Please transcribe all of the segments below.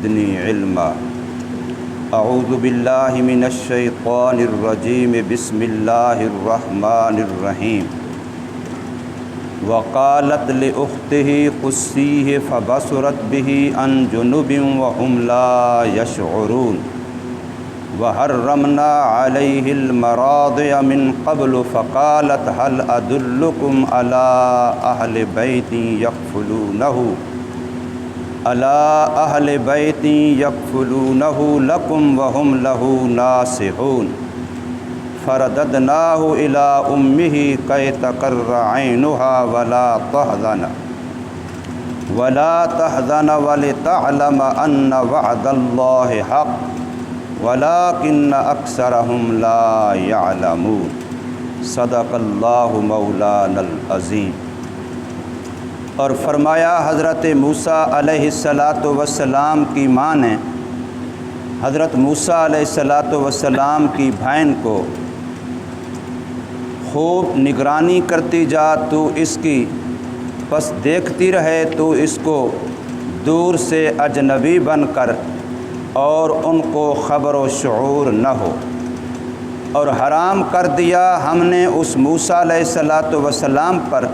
زدنی علما۔ اعوذ باللہ من الشیطان الرجیم، بسم اللہ الرحمن الرحیم۔ وقالت لأختہ قصیہ فبصرت بہ عن جنب وہم لا یشعرون۔ وحرمنا علیہ المراضع من قبل فقالت هل ادلکم علی اہل بیت یکفلونہ لکم وہم لہ ناصحون۔ فرددناہ الی امہ کی تقر عینها ولا تحزن ولتعلم ان وعد اللہ حق ولکن اکثرہم لا یعلمون۔ صدق اللہ مولانا العظیم۔ اور فرمایا حضرت موسیٰ علیہ السلام کی ماں نے حضرت موسیٰ علیہ السلام کی بہن کو خوب نگرانی کرتی جا، تو اس کی پس دیکھتی رہے تو اس کو دور سے اجنبی بن کر اور ان کو خبر و شعور نہ ہو۔ اور حرام کر دیا ہم نے اس موسیٰ علیہ السلام پر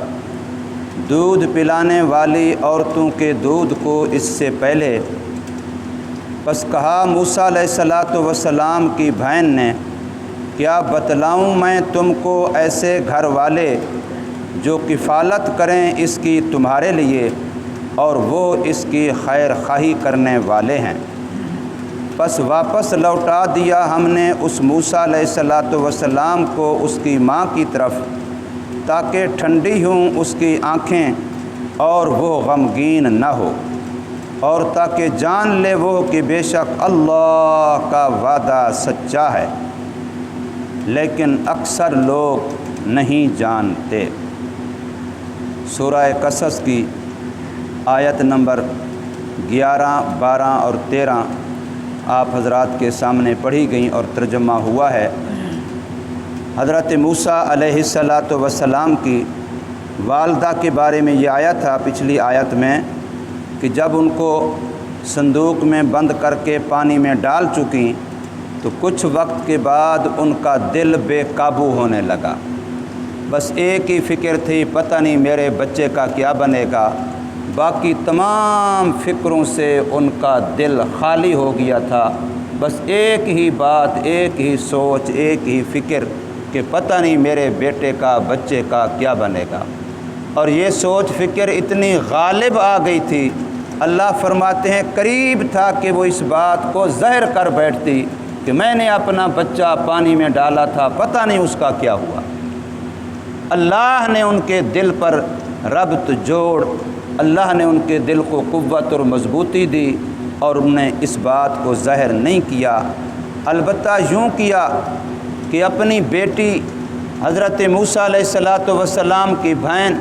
دودھ پلانے والی عورتوں کے دودھ کو اس سے پہلے۔ پس کہا موسیٰ علیہ السلام کی بہن نے، کیا بتلاؤں میں تم کو ایسے گھر والے جو کفالت کریں اس کی تمہارے لیے اور وہ اس کی خیر خواہی کرنے والے ہیں۔ پس واپس لوٹا دیا ہم نے اس موسیٰ علیہ السلام کو اس کی ماں کی طرف، تاکہ ٹھنڈی ہوں اس کی آنکھیں اور وہ غمگین نہ ہو، اور تاکہ جان لے وہ کہ بے شک اللہ کا وعدہ سچا ہے، لیکن اکثر لوگ نہیں جانتے۔ سورہ قصص کی آیت نمبر 11، 12 اور 13 آپ حضرات کے سامنے پڑھی گئیں اور ترجمہ ہوا ہے۔ حضرت موسیٰ علیہ السلام کی والدہ کے بارے میں یہ آیا تھا پچھلی آیت میں کہ جب ان کو صندوق میں بند کر کے پانی میں ڈال چکیں تو کچھ وقت کے بعد ان کا دل بے قابو ہونے لگا۔ بس ایک ہی فکر تھی، پتہ نہیں میرے بچے کا کیا بنے گا۔ باقی تمام فکروں سے ان کا دل خالی ہو گیا تھا۔ بس ایک ہی بات، ایک ہی سوچ، ایک ہی فکر کہ پتہ نہیں میرے بیٹے کا، بچے کا کیا بنے گا۔ اور یہ سوچ فکر اتنی غالب آ گئی تھی، اللہ فرماتے ہیں قریب تھا کہ وہ اس بات کو ظاہر کر بیٹھتی کہ میں نے اپنا بچہ پانی میں ڈالا تھا، پتہ نہیں اس کا کیا ہوا۔ اللہ نے ان کے دل پر ربط جوڑ، اللہ نے ان کے دل کو قوت اور مضبوطی دی اور انہوں نے اس بات کو ظاہر نہیں کیا، البتہ یوں کیا کہ اپنی بیٹی حضرت موسیٰ علیہ السلام کی بہن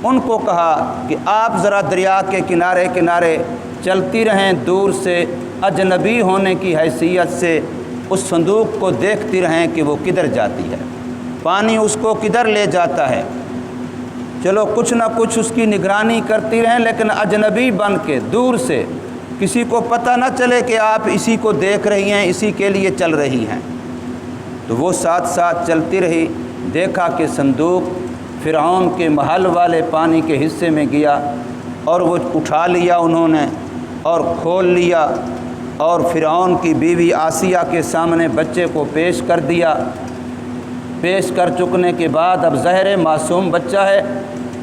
ان کو کہا کہ آپ ذرا دریا کے کنارے کنارے چلتی رہیں، دور سے اجنبی ہونے کی حیثیت سے اس صندوق کو دیکھتی رہیں کہ وہ کدھر جاتی ہے، پانی اس کو کدھر لے جاتا ہے۔ چلو کچھ نہ کچھ اس کی نگرانی کرتی رہیں، لیکن اجنبی بن کے دور سے، کسی کو پتہ نہ چلے کہ آپ اسی کو دیکھ رہی ہیں، اسی کے لیے چل رہی ہیں۔ تو وہ ساتھ ساتھ چلتی رہی، دیکھا کہ صندوق فرعون کے محل والے پانی کے حصے میں گیا، اور وہ اٹھا لیا انہوں نے اور کھول لیا، اور فرعون کی بیوی آسیہ کے سامنے بچے کو پیش کر دیا۔ پیش کر چکنے کے بعد اب ظاہر معصوم بچہ ہے،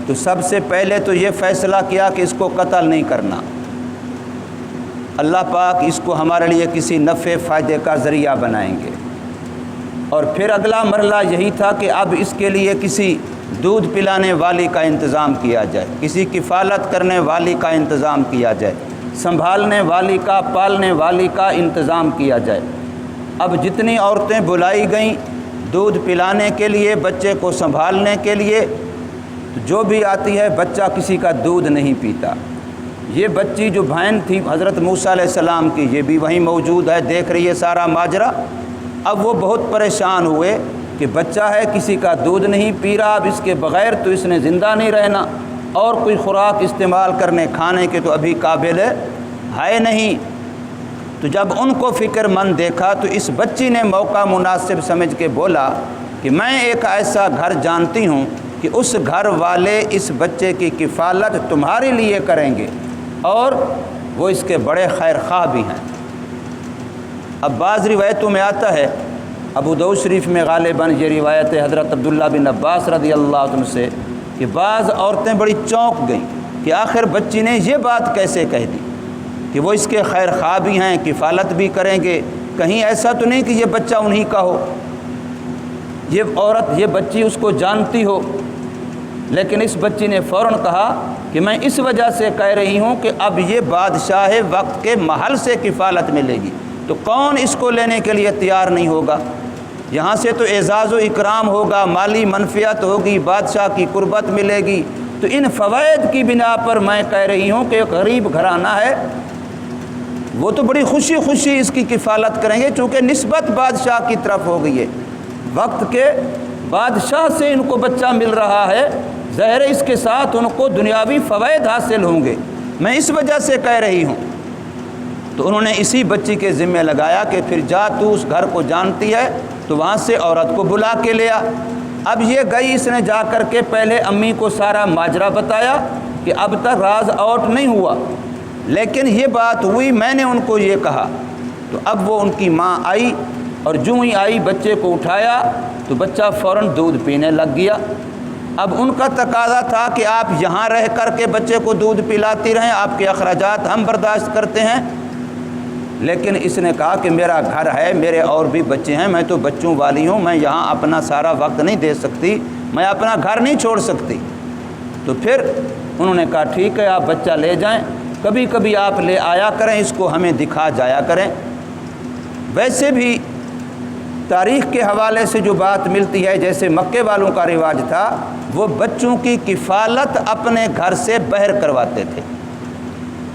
تو سب سے پہلے تو یہ فیصلہ کیا کہ اس کو قتل نہیں کرنا، اللہ پاک اس کو ہمارے لیے کسی نفع فائدے کا ذریعہ بنائیں گے۔ اور پھر اگلا مرحلہ یہی تھا کہ اب اس کے لیے کسی دودھ پلانے والی کا انتظام کیا جائے، کسی کفالت کرنے والی کا انتظام کیا جائے، سنبھالنے والی کا، پالنے والی کا انتظام کیا جائے۔ اب جتنی عورتیں بلائی گئیں دودھ پلانے کے لیے، بچے کو سنبھالنے کے لیے، جو بھی آتی ہے بچہ کسی کا دودھ نہیں پیتا۔ یہ بچی جو بہن تھی حضرت موسیٰ علیہ السلام کی، یہ بھی وہیں موجود ہے، دیکھ رہی ہے سارا ماجرا۔ اب وہ بہت پریشان ہوئے کہ بچہ ہے، کسی کا دودھ نہیں پی رہا، اب اس کے بغیر تو اس نے زندہ نہیں رہنا، اور کوئی خوراک استعمال کرنے کھانے کے تو ابھی قابل ہے نہیں۔ تو جب ان کو فکر مند دیکھا تو اس بچی نے موقع مناسب سمجھ کے بولا کہ میں ایک ایسا گھر جانتی ہوں کہ اس گھر والے اس بچے کی کفالت تمہارے لیے کریں گے اور وہ اس کے بڑے خیر خواہ بھی ہیں۔ اب بعض روایتوں میں آتا ہے، ابو داؤد شریف میں غالباً یہ روایت ہے حضرت عبداللہ بن عباس رضی اللہ عنہ سے کہ بعض عورتیں بڑی چونک گئیں کہ آخر بچی نے یہ بات کیسے کہہ دی کہ وہ اس کے خیر خواہ بھی ہیں، کفالت بھی کریں گے، کہیں ایسا تو نہیں کہ یہ بچہ انہی کا ہو، یہ عورت یہ بچی اس کو جانتی ہو۔ لیکن اس بچی نے فوراً کہا کہ میں اس وجہ سے کہہ رہی ہوں کہ اب یہ بادشاہ وقت کے محل سے کفالت ملے گی، تو کون اس کو لینے کے لیے تیار نہیں ہوگا؟ یہاں سے تو اعزاز و اکرام ہوگا، مالی منفعت ہوگی، بادشاہ کی قربت ملے گی، تو ان فوائد کی بنا پر میں کہہ رہی ہوں کہ ایک غریب گھرانہ ہے، وہ تو بڑی خوشی خوشی اس کی کفالت کریں گے، چونکہ نسبت بادشاہ کی طرف ہو گئی ہے، وقت کے بادشاہ سے ان کو بچہ مل رہا ہے، ظاہر اس کے ساتھ ان کو دنیاوی فوائد حاصل ہوں گے، میں اس وجہ سے کہہ رہی ہوں۔ تو انہوں نے اسی بچی کے ذمہ لگایا کہ پھر جا تو اس گھر کو جانتی ہے تو وہاں سے عورت کو بلا کے لیا۔ اب یہ گئی، اس نے جا کر کے پہلے امی کو سارا ماجرا بتایا کہ اب تک راز آؤٹ نہیں ہوا، لیکن یہ بات ہوئی، میں نے ان کو یہ کہا۔ تو اب وہ ان کی ماں آئی اور جو ہی آئی بچے کو اٹھایا تو بچہ فوراً دودھ پینے لگ گیا۔ اب ان کا تقاضا تھا کہ آپ یہاں رہ کر کے بچے کو دودھ پلاتی رہیں، آپ کے اخراجات ہم برداشت کرتے ہیں، لیکن اس نے کہا کہ میرا گھر ہے، میرے اور بھی بچے ہیں، میں تو بچوں والی ہوں، میں یہاں اپنا سارا وقت نہیں دے سکتی، میں اپنا گھر نہیں چھوڑ سکتی۔ تو پھر انہوں نے کہا ٹھیک ہے آپ بچہ لے جائیں، کبھی کبھی آپ لے آیا کریں، اس کو ہمیں دکھا جایا کریں۔ ویسے بھی تاریخ کے حوالے سے جو بات ملتی ہے، جیسے مکے والوں کا رواج تھا، وہ بچوں کی کفالت اپنے گھر سے باہر کرواتے تھے۔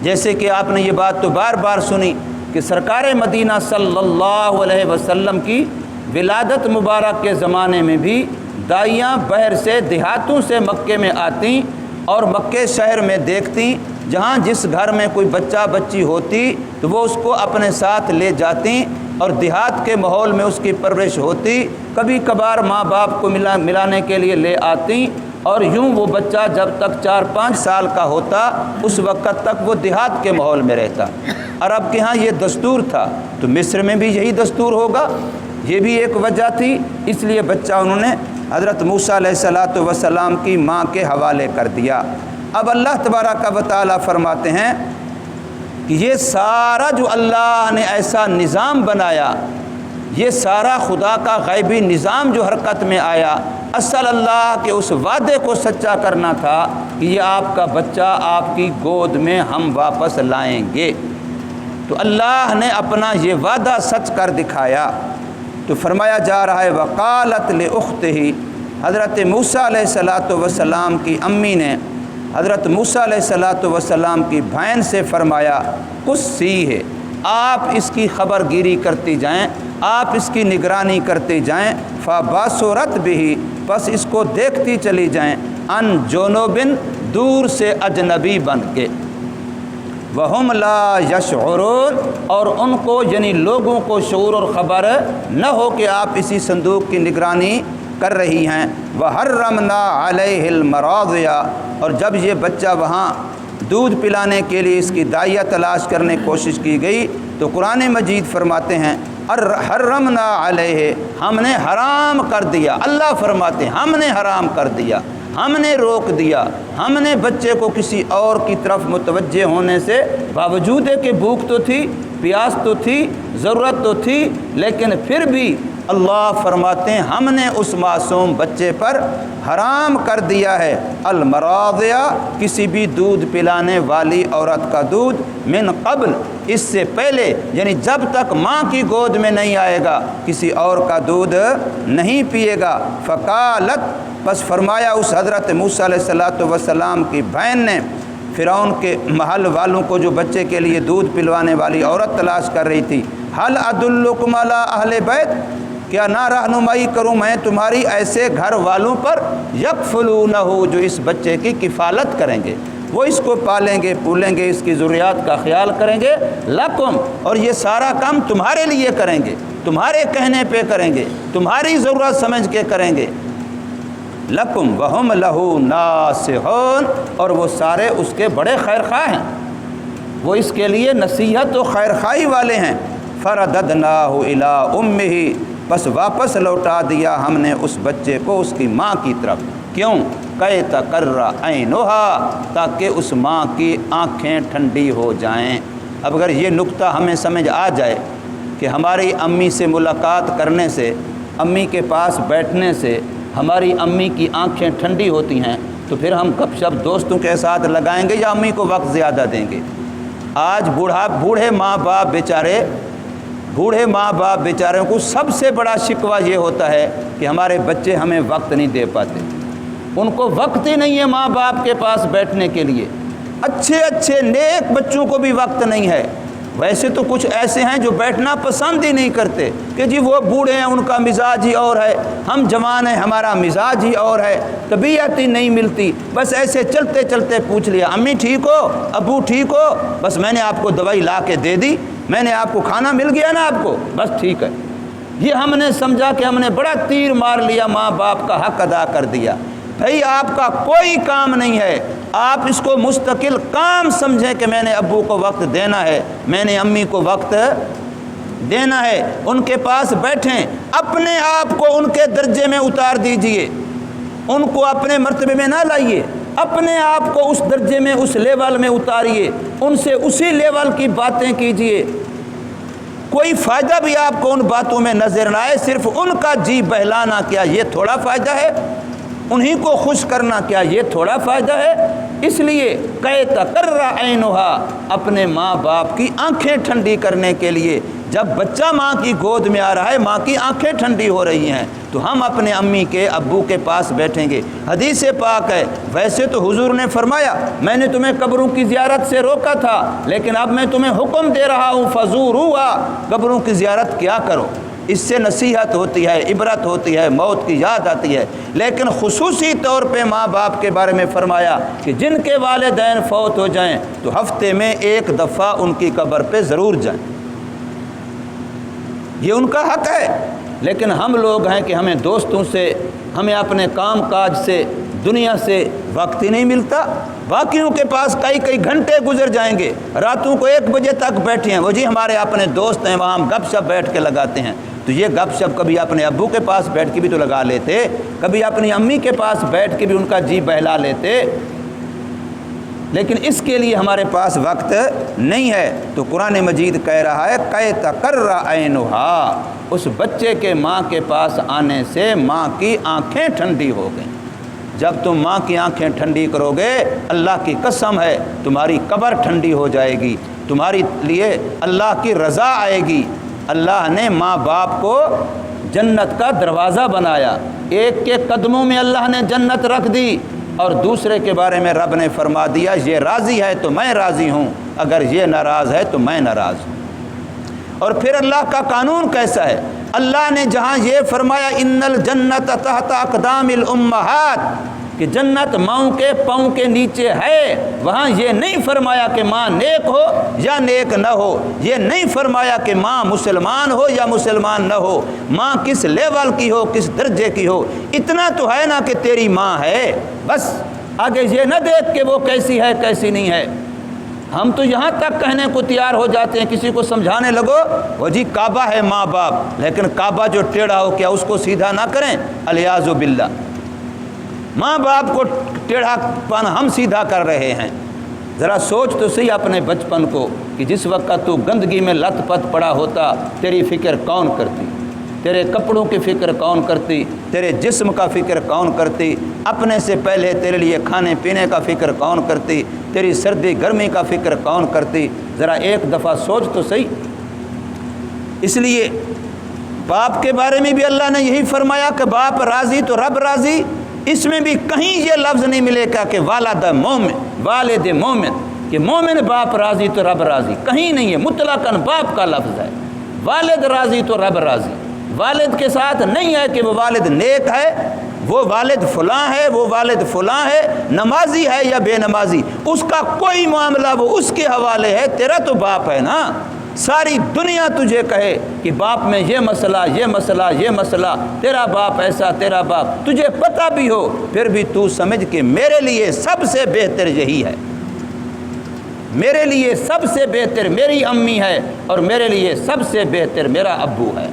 جیسے کہ آپ نے یہ بات تو بار بار سنی کہ سرکار مدینہ صلی اللہ علیہ وسلم کی ولادت مبارک کے زمانے میں بھی دائیاں باہر سے دیہاتوں سے مکے میں آتیں اور مکے شہر میں دیکھتیں، جہاں جس گھر میں کوئی بچہ بچی ہوتی تو وہ اس کو اپنے ساتھ لے جاتیں اور دیہات کے ماحول میں اس کی پرورش ہوتی، کبھی کبھار ماں باپ کو ملانے کے لیے لے آتیں، اور یوں وہ بچہ جب تک 4-5 سال کا ہوتا اس وقت تک وہ دیہات کے ماحول میں رہتا۔ عرب کے ہاں یہ دستور تھا، تو مصر میں بھی یہی دستور ہوگا، یہ بھی ایک وجہ تھی، اس لیے بچہ انہوں نے حضرت موسیٰ علیہ السلام کی ماں کے حوالے کر دیا۔ اب اللہ تبارک و تعالیٰ فرماتے ہیں کہ یہ سارا جو اللہ نے ایسا نظام بنایا، یہ سارا خدا کا غیبی نظام جو حرکت میں آیا، اصل اللہ کے اس وعدے کو سچا کرنا تھا کہ یہ آپ کا بچہ آپ کی گود میں ہم واپس لائیں گے۔ تو اللہ نے اپنا یہ وعدہ سچ کر دکھایا۔ تو فرمایا جا رہا ہے وقالت لأختہ، حضرت موسیٰ علیہ السلام کی امی نے حضرت موسیٰ علیہ السلام کی بہن سے فرمایا قصی ہے، آپ اس کی خبر گیری کرتی جائیں، آپ اس کی نگرانی کرتے جائیں، فبصرت بہ، بس اس کو دیکھتی چلی جائیں، ان جنوبن، دور سے اجنبی بن کے، وہم لا یشعرون، اور ان کو یعنی لوگوں کو شعور اور خبر نہ ہو کہ آپ اسی صندوق کی نگرانی کر رہی ہیں۔ وحرمنا علیہ المراضع، اور جب یہ بچہ وہاں دودھ پلانے کے لیے اس کی دائیہ تلاش کرنے کی کوشش کی گئی تو قرآن مجید فرماتے ہیں حرمنا علیہ، ہم نے حرام کر دیا، اللہ فرماتے ہیں ہم نے حرام کر دیا، ہم نے روک دیا، ہم نے بچے کو کسی اور کی طرف متوجہ ہونے سے، باوجود ہے کہ بھوک تو تھی، پیاس تو تھی، ضرورت تو تھی، لیکن پھر بھی اللہ فرماتے ہیں ہم نے اس معصوم بچے پر حرام کر دیا ہے المراضع، کسی بھی دودھ پلانے والی عورت کا دودھ، من قبل، اس سے پہلے، یعنی جب تک ماں کی گود میں نہیں آئے گا کسی اور کا دودھ نہیں پیے گا۔ فقالت، بس فرمایا اس حضرت موسیٰ علیہ السلام کی بہن نے فرعون کے محل والوں کو، جو بچے کے لیے دودھ پلوانے والی عورت تلاش کر رہی تھی، هل ادلکم علی اہل بیت، کیا نہ رہنمائی کروں میں تمہاری ایسے گھر والوں پر، یکفلونہ، جو اس بچے کی کفالت کریں گے، وہ اس کو پالیں گے پولیں گے، اس کی ضروریات کا خیال کریں گے، لکم، اور یہ سارا کام تمہارے لیے کریں گے، تمہارے کہنے پہ کریں گے، تمہاری ضرورت سمجھ کے کریں گے، لکم وہم لہو ناصحون، اور وہ سارے اس کے بڑے خیر خواہ ہیں، وہ اس کے لیے نصیحت و خیر خواہی والے ہیں۔ فرددناہ الی امہ، بس واپس لوٹا دیا ہم نے اس بچے کو اس کی ماں کی طرف، کیوں؟ کہ تقر عینھا، تاکہ اس ماں کی آنکھیں ٹھنڈی ہو جائیں۔ اب اگر یہ نقطہ ہمیں سمجھ آ جائے کہ ہماری امی سے ملاقات کرنے سے، امی کے پاس بیٹھنے سے ہماری امی کی آنکھیں ٹھنڈی ہوتی ہیں، تو پھر ہم گپ شپ دوستوں کے ساتھ لگائیں گے یا امی کو وقت زیادہ دیں گے؟ آج بوڑھے ماں باپ بیچاروں کو سب سے بڑا شکوہ یہ ہوتا ہے کہ ہمارے بچے ہمیں وقت نہیں دے پاتے، ان کو وقت ہی نہیں ہے ماں باپ کے پاس بیٹھنے کے لیے، اچھے نیک بچوں کو بھی وقت نہیں ہے۔ ویسے تو کچھ ایسے ہیں جو بیٹھنا پسند ہی نہیں کرتے کہ جی وہ بوڑھے ہیں ان کا مزاج ہی اور ہے، ہم جوان ہیں ہمارا مزاج ہی اور ہے، طبیعت ہی نہیں ملتی، بس ایسے چلتے چلتے پوچھ لیا امی ٹھیک ہو، ابو ٹھیک ہو، بس میں نے آپ کو دوائی لا کے دے دی، میں نے آپ کو کھانا مل گیا نا آپ کو، بس ٹھیک ہے۔ یہ ہم نے سمجھا کہ ہم نے بڑا تیر مار لیا، ماں باپ کا حق ادا کر دیا۔ بھئی آپ کا کوئی کام نہیں ہے، آپ اس کو مستقل کام سمجھیں کہ میں نے ابو کو وقت دینا ہے، میں نے امی کو وقت دینا ہے، ان کے پاس بیٹھیں، اپنے آپ کو ان کے درجے میں اتار دیجئے، ان کو اپنے مرتبے میں نہ لائیے، اپنے آپ کو اس درجے میں اس لیول میں اتاریے، ان سے اسی لیول کی باتیں کیجئے۔ کوئی فائدہ بھی آپ کو ان باتوں میں نظر نہ آئے، صرف ان کا جی بہلانا کیا یہ تھوڑا فائدہ ہے؟ انہی کو خوش کرنا کیا یہ تھوڑا فائدہ ہے؟ اس لیے کہ تقر عینھا، اپنے ماں باپ کی آنکھیں ٹھنڈی کرنے کے لیے، جب بچہ ماں کی گود میں آ رہا ہے، ماں کی آنکھیں ٹھنڈی ہو رہی ہیں، تو ہم اپنے امی کے ابو کے پاس بیٹھیں گے۔ حدیث پاک ہے، ویسے تو حضور نے فرمایا میں نے تمہیں قبروں کی زیارت سے روکا تھا، لیکن اب میں تمہیں حکم دے رہا ہوں فزوروہا، قبروں کی زیارت کیا کرو، اس سے نصیحت ہوتی ہے، عبرت ہوتی ہے، موت کی یاد آتی ہے۔ لیکن خصوصی طور پہ ماں باپ کے بارے میں فرمایا کہ جن کے والدین فوت ہو جائیں تو ہفتے میں ایک دفعہ ان کی قبر پہ ضرور جائیں، یہ ان کا حق ہے۔ لیکن ہم لوگ ہیں کہ ہمیں دوستوں سے، ہمیں اپنے کام کاج سے، دنیا سے وقت ہی نہیں ملتا، باقیوں کے پاس کئی گھنٹے گزر جائیں گے، راتوں کو 1 بجے تک بیٹھے ہیں، وہ جی ہمارے اپنے دوست ہیں وہاں ہم گپ شپ بیٹھ کے لگاتے ہیں۔ تو یہ گپ شپ کبھی اپنے ابو کے پاس بیٹھ کے بھی تو لگا لیتے، کبھی اپنی امی کے پاس بیٹھ کے بھی ان کا جی بہلا لیتے، لیکن اس کے لیے ہمارے پاس وقت نہیں ہے۔ تو قرآن مجید کہہ رہا ہے کہ تقر عینھا، اس بچے کے ماں کے پاس آنے سے ماں کی آنکھیں ٹھنڈی ہو گئیں۔ جب تم ماں کی آنکھیں ٹھنڈی کرو گے، اللہ کی قسم ہے تمہاری قبر ٹھنڈی ہو جائے گی، تمہاری لیے اللہ کی رضا آئے گی۔ اللہ نے ماں باپ کو جنت کا دروازہ بنایا، ایک کے قدموں میں اللہ نے جنت رکھ دی، اور دوسرے کے بارے میں رب نے فرما دیا یہ راضی ہے تو میں راضی ہوں، اگر یہ ناراض ہے تو میں ناراض ہوں۔ اور پھر اللہ کا قانون کیسا ہے؟ اللہ نے جہاں یہ فرمایا ان الجنت تحت اقدام الامہات، کہ جنت ماؤں کے پاؤں کے نیچے ہے، وہاں یہ نہیں فرمایا کہ ماں نیک ہو یا نیک نہ ہو، یہ نہیں فرمایا کہ ماں مسلمان ہو یا مسلمان نہ ہو، ماں کس لیول کی ہو، کس درجے کی ہو، اتنا تو ہے نا کہ تیری ماں ہے، بس آگے یہ نہ دیکھ کہ وہ کیسی ہے کیسی نہیں ہے۔ ہم تو یہاں تک کہنے کو تیار ہو جاتے ہیں، کسی کو سمجھانے لگو وہ جی کعبہ ہے ماں باپ، لیکن کعبہ جو ٹیڑھا ہو کیا اس کو سیدھا نہ کریں؟ الیاذ باللہ، ماں باپ کو ٹیڑھا پن ہم سیدھا کر رہے ہیں۔ ذرا سوچ تو صحیح اپنے بچپن کو کہ جس وقت تو گندگی میں لت پت پڑا ہوتا، تیری فکر کون کرتی؟ تیرے کپڑوں کی فکر کون کرتی؟ تیرے جسم کا فکر کون کرتی؟ اپنے سے پہلے تیرے لیے کھانے پینے کا فکر کون کرتی؟ تیری سردی گرمی کا فکر کون کرتی؟ ذرا ایک دفعہ سوچ تو صحیح۔ اس لیے باپ کے بارے میں بھی اللہ نے یہی فرمایا کہ باپ راضی تو رب راضی، اس میں بھی کہیں یہ لفظ نہیں ملے گا کہ والد مومن کہ مومن باپ راضی تو رب راضی، کہیں نہیں ہے، مطلقاً باپ کا لفظ ہے۔ والد راضی تو رب راضی، والد کے ساتھ نہیں ہے کہ وہ والد نیک ہے وہ والد فلاں ہے، وہ والد فلاں ہے، نمازی ہے یا بے نمازی، اس کا کوئی معاملہ وہ اس کے حوالے ہے، تیرا تو باپ ہے نا۔ ساری دنیا تجھے کہے کہ باپ میں یہ مسئلہ، یہ مسئلہ، یہ مسئلہ، تیرا باپ ایسا، تیرا باپ، تجھے پتہ بھی ہو، پھر بھی تو سمجھ کہ میرے لیے سب سے بہتر یہی ہے، میرے لیے سب سے بہتر میری امی ہے اور میرے لیے سب سے بہتر میرا ابو ہے۔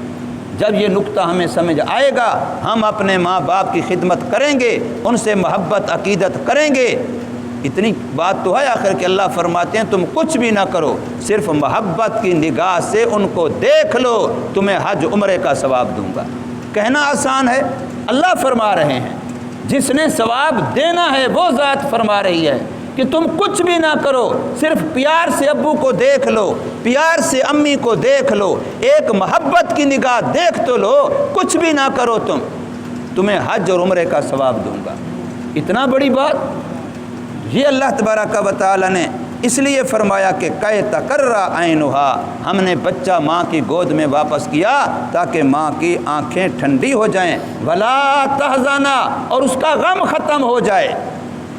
جب یہ نقطہ ہمیں سمجھ آئے گا، ہم اپنے ماں باپ کی خدمت کریں گے، ان سے محبت عقیدت کریں گے۔ اتنی بات تو ہے آخر کہ اللہ فرماتے ہیں تم کچھ بھی نہ کرو، صرف محبت کی نگاہ سے ان کو دیکھ لو، تمہیں حج عمرے کا ثواب دوں گا۔ کہنا آسان ہے، اللہ فرما رہے ہیں، جس نے ثواب دینا ہے وہ ذات فرما رہی ہے کہ تم کچھ بھی نہ کرو، صرف پیار سے ابو کو دیکھ لو، پیار سے امی کو دیکھ لو، ایک محبت کی نگاہ دیکھ تو لو، کچھ بھی نہ کرو، تمہیں حج اور عمرے کا ثواب دوں گا۔ اتنا بڑی بات یہ اللہ تبارک و تعالی نے اس لیے فرمایا کہ کہ تقرّا عینھا، ہم نے بچہ ماں کی گود میں واپس کیا تاکہ ماں کی آنکھیں ٹھنڈی ہو جائیں، ولا تحزنا، اور اس کا غم ختم ہو جائے۔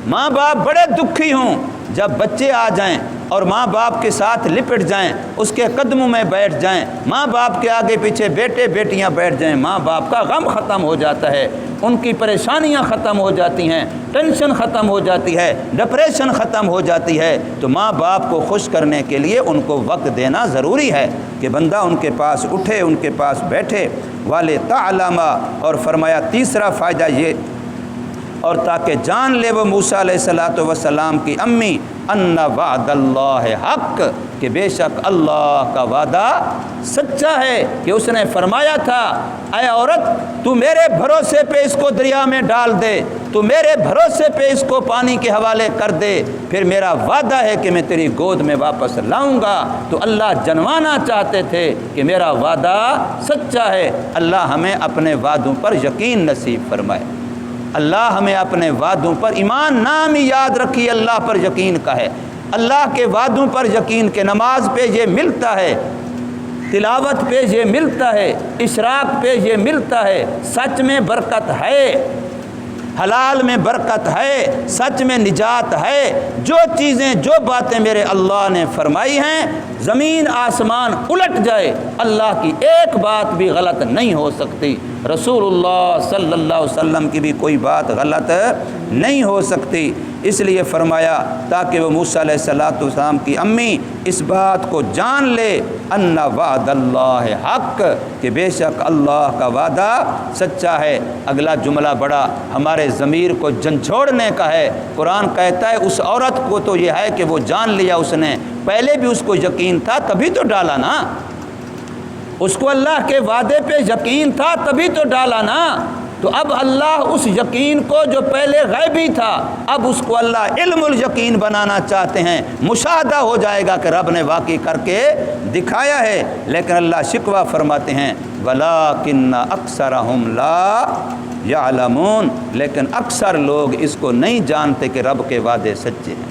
ماں باپ بڑے دکھی ہوں جب بچے آ جائیں اور ماں باپ کے ساتھ لپٹ جائیں، اس کے قدموں میں بیٹھ جائیں، ماں باپ کے آگے پیچھے بیٹے بیٹیاں بیٹھ جائیں، ماں باپ کا غم ختم ہو جاتا ہے، ان کی پریشانیاں ختم ہو جاتی ہیں، ٹینشن ختم ہو جاتی ہے، ڈپریشن ختم ہو جاتی ہے۔ تو ماں باپ کو خوش کرنے کے لیے ان کو وقت دینا ضروری ہے کہ بندہ ان کے پاس اٹھے، ان کے پاس بیٹھے۔ وَلِتَعْلَمَ، اور فرمایا تیسرا فائدہ یہ، اور تاکہ جان لے وہ موسیٰ علیہ السلام کی امی، ان وعد اللہ حق، کہ بے شک اللہ کا وعدہ سچا ہے، کہ اس نے فرمایا تھا اے عورت تو میرے بھروسے پہ اس کو دریا میں ڈال دے، تو میرے بھروسے پہ اس کو پانی کے حوالے کر دے، پھر میرا وعدہ ہے کہ میں تیری گود میں واپس لاؤں گا۔ تو اللہ جنوانا چاہتے تھے کہ میرا وعدہ سچا ہے۔ اللہ ہمیں اپنے وعدوں پر یقین نصیب فرمائے، اللہ ہمیں اپنے وعدوں پر، ایمان نام ہی یاد رکھیے اللہ پر یقین کا ہے، اللہ کے وعدوں پر یقین، کہ نماز پہ یہ ملتا ہے، تلاوت پہ یہ ملتا ہے، اشراق پہ یہ ملتا ہے، سچ میں برکت ہے، حلال میں برکت ہے، سچ میں نجات ہے۔ جو چیزیں، جو باتیں میرے اللہ نے فرمائی ہیں، زمین آسمان الٹ جائے، اللہ کی ایک بات بھی غلط نہیں ہو سکتی، رسول اللہ صلی اللہ علیہ وسلم کی بھی کوئی بات غلط نہیں ہو سکتی۔ اس لیے فرمایا تاکہ وہ موسیٰ علیہ السلام کی امی اس بات کو جان لے، ان وعد اللہ حق، کہ بے شک اللہ کا وعدہ سچا ہے۔ اگلا جملہ بڑا ہمارے ضمیر کو جھنجھوڑنے کا ہے۔ قرآن کہتا ہے اس عورت کو تو یہ ہے کہ وہ جان لیا اس نے، پہلے بھی اس کو یقین تھا تبھی تو ڈالا نا، اس کو اللہ کے وعدے پہ یقین تھا تبھی تو ڈالا نا۔ تو اب اللہ اس یقین کو جو پہلے غیبی تھا، اب اس کو اللہ علم الیقین بنانا چاہتے ہیں، مشاہدہ ہو جائے گا کہ رب نے واقعی کر کے دکھایا ہے۔ لیکن اللہ شکوہ فرماتے ہیں وَلَٰكِنَّ أَكْثَرَهُمْ لَا يَعْلَمُونَ، لیکن اکثر لوگ اس کو نہیں جانتے کہ رب کے وعدے سچے ہیں،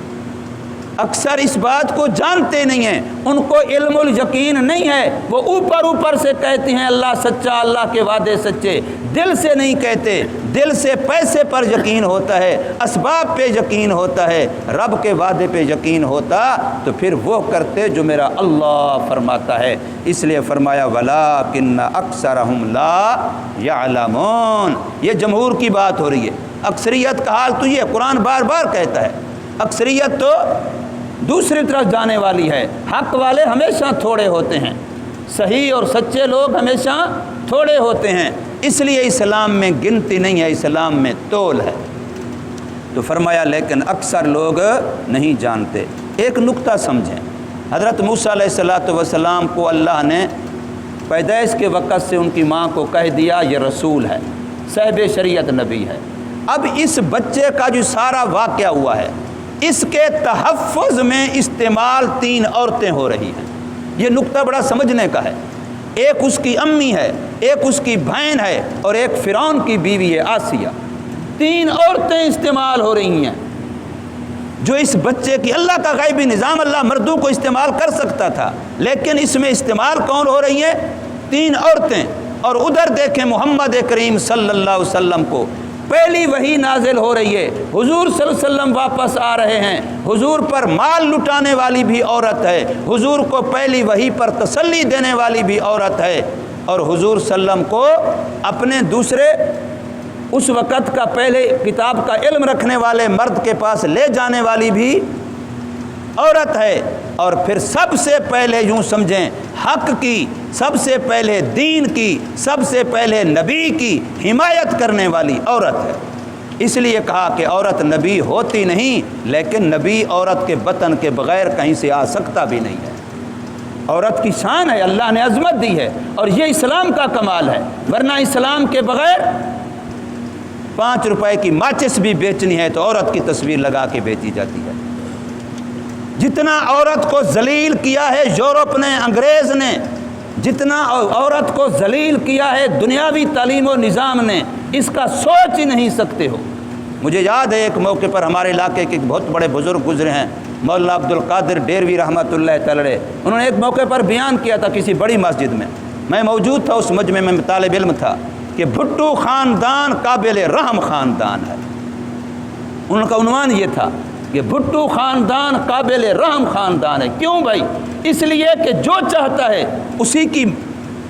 اکثر اس بات کو جانتے نہیں ہیں، ان کو علم الیقین نہیں ہے، وہ اوپر اوپر سے کہتے ہیں اللہ سچا، اللہ کے وعدے سچے، دل سے نہیں کہتے۔ دل سے پیسے پر یقین ہوتا ہے، اسباب پہ یقین ہوتا ہے، رب کے وعدے پہ یقین ہوتا تو پھر وہ کرتے جو میرا اللہ فرماتا ہے۔ اس لیے فرمایا وَلَٰكِنَّ أَكْثَرَهُمْ لَا يَعْلَمُونَ، یہ جمہور کی بات ہو رہی ہے، اکثریت کا حال تو یہ قرآن بار بار کہتا ہے، اکثریت تو دوسری طرف جانے والی ہے، حق والے ہمیشہ تھوڑے ہوتے ہیں، صحیح اور سچے لوگ ہمیشہ تھوڑے ہوتے ہیں۔ اس لیے اسلام میں گنتی نہیں ہے، اسلام میں تول ہے۔ تو فرمایا لیکن اکثر لوگ نہیں جانتے۔ ایک نقطہ سمجھیں، حضرت موسیٰ علیہ السلام کو اللہ نے پیدائش کے وقت سے ان کی ماں کو کہہ دیا یہ رسول ہے، صاحب شریعت نبی ہے۔ اب اس بچے کا جو سارا واقعہ ہوا ہے، اس کے تحفظ میں استعمال 3 عورتیں ہو رہی ہیں۔ یہ نقطہ بڑا سمجھنے کا ہے۔ ایک اس کی امی ہے، ایک اس کی بہن ہے، اور ایک فرعون کی بیوی ہے آسیہ۔ 3 عورتیں استعمال ہو رہی ہیں جو اس بچے کی، اللہ کا غیبی نظام، اللہ مردوں کو استعمال کر سکتا تھا، لیکن اس میں استعمال کون ہو رہی ہیں؟ 3 عورتیں۔ اور ادھر دیکھیں محمد کریم صلی اللہ علیہ وسلم کو، پہلی وحی نازل ہو رہی ہے، حضور صلی اللہ علیہ وسلم واپس آ رہے ہیں، حضور پر مال لٹانے والی بھی عورت ہے، حضور کو پہلی وحی پر تسلی دینے والی بھی عورت ہے، اور حضور صلی اللہ علیہ وسلم کو اپنے دوسرے اس وقت کا پہلے کتاب کا علم رکھنے والے مرد کے پاس لے جانے والی بھی عورت ہے، اور پھر سب سے پہلے یوں سمجھیں حق کی، سب سے پہلے دین کی، سب سے پہلے نبی کی حمایت کرنے والی عورت ہے۔ اس لیے کہا کہ عورت نبی ہوتی نہیں، لیکن نبی عورت کے بطن کے بغیر کہیں سے آ سکتا بھی نہیں ہے۔ عورت کی شان ہے، اللہ نے عظمت دی ہے، اور یہ اسلام کا کمال ہے، ورنہ اسلام کے بغیر 5 روپے کی ماچس بھی بیچنی ہے تو عورت کی تصویر لگا کے بیچی جاتی ہے۔ جتنا عورت کو ذلیل کیا ہے یورپ نے، انگریز نے، جتنا عورت کو ذلیل کیا ہے دنیاوی تعلیم و نظام نے، اس کا سوچ ہی نہیں سکتے ہو۔ مجھے یاد ہے ایک موقع پر ہمارے علاقے کے بہت بڑے بزرگ گزرے ہیں، مولانا عبد القادر ڈیروی رحمۃ اللہ تعالی، انہوں نے ایک موقع پر بیان کیا تھا کسی بڑی مسجد میں موجود تھا، اس مجمع میں طالب علم تھا، کہ بھٹو خاندان قابل رحم خاندان ہے۔ ان کا عنوان یہ تھا کہ بھٹو خاندان قابل رحم خاندان ہے۔ کیوں بھائی؟ اس لیے کہ جو چاہتا ہے اسی کی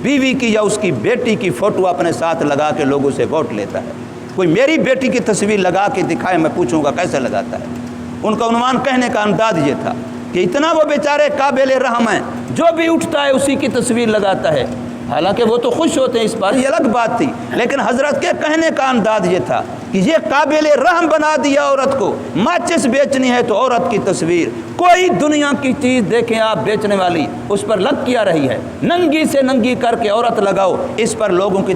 بیوی کی یا اس کی بیٹی کی فوٹو اپنے ساتھ لگا کے لوگوں سے ووٹ لیتا ہے۔ کوئی میری بیٹی کی تصویر لگا کے دکھائے، میں پوچھوں گا کیسے لگاتا ہے۔ ان کا عنوان کہنے کا انداز یہ تھا کہ اتنا وہ بیچارے قابل رحم ہیں، جو بھی اٹھتا ہے اسی کی تصویر لگاتا ہے۔ حالانکہ وہ تو خوش ہوتے ہیں اس بات، یہ الگ بات تھی، لیکن حضرت کے کہنے کا انداز یہ تھا کہ یہ قابل رحم بنا دیا عورت کو۔ ماچس بیچنی ہے تو عورت کی تصویر، کوئی دنیا کی چیز دیکھیں آپ بیچنے والی، اس پر لگ کیا رہی ہے، ننگی سے ننگی کر کے عورت لگاؤ، اس پر لوگوں کی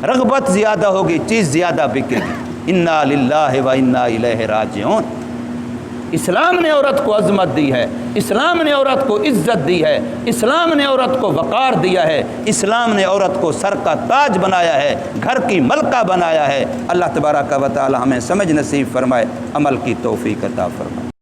رغبت زیادہ ہوگی، چیز زیادہ بکے گی۔ انا للہ و انا الیہ راجعون۔ اسلام نے عورت کو عظمت دی ہے، اسلام نے عورت کو عزت دی ہے، اسلام نے عورت کو وقار دیا ہے، اسلام نے عورت کو سر کا تاج بنایا ہے، گھر کی ملکہ بنایا ہے۔ اللہ تبارک و تعالی ہمیں سمجھ نصیب فرمائے، عمل کی توفیق عطا فرمائے۔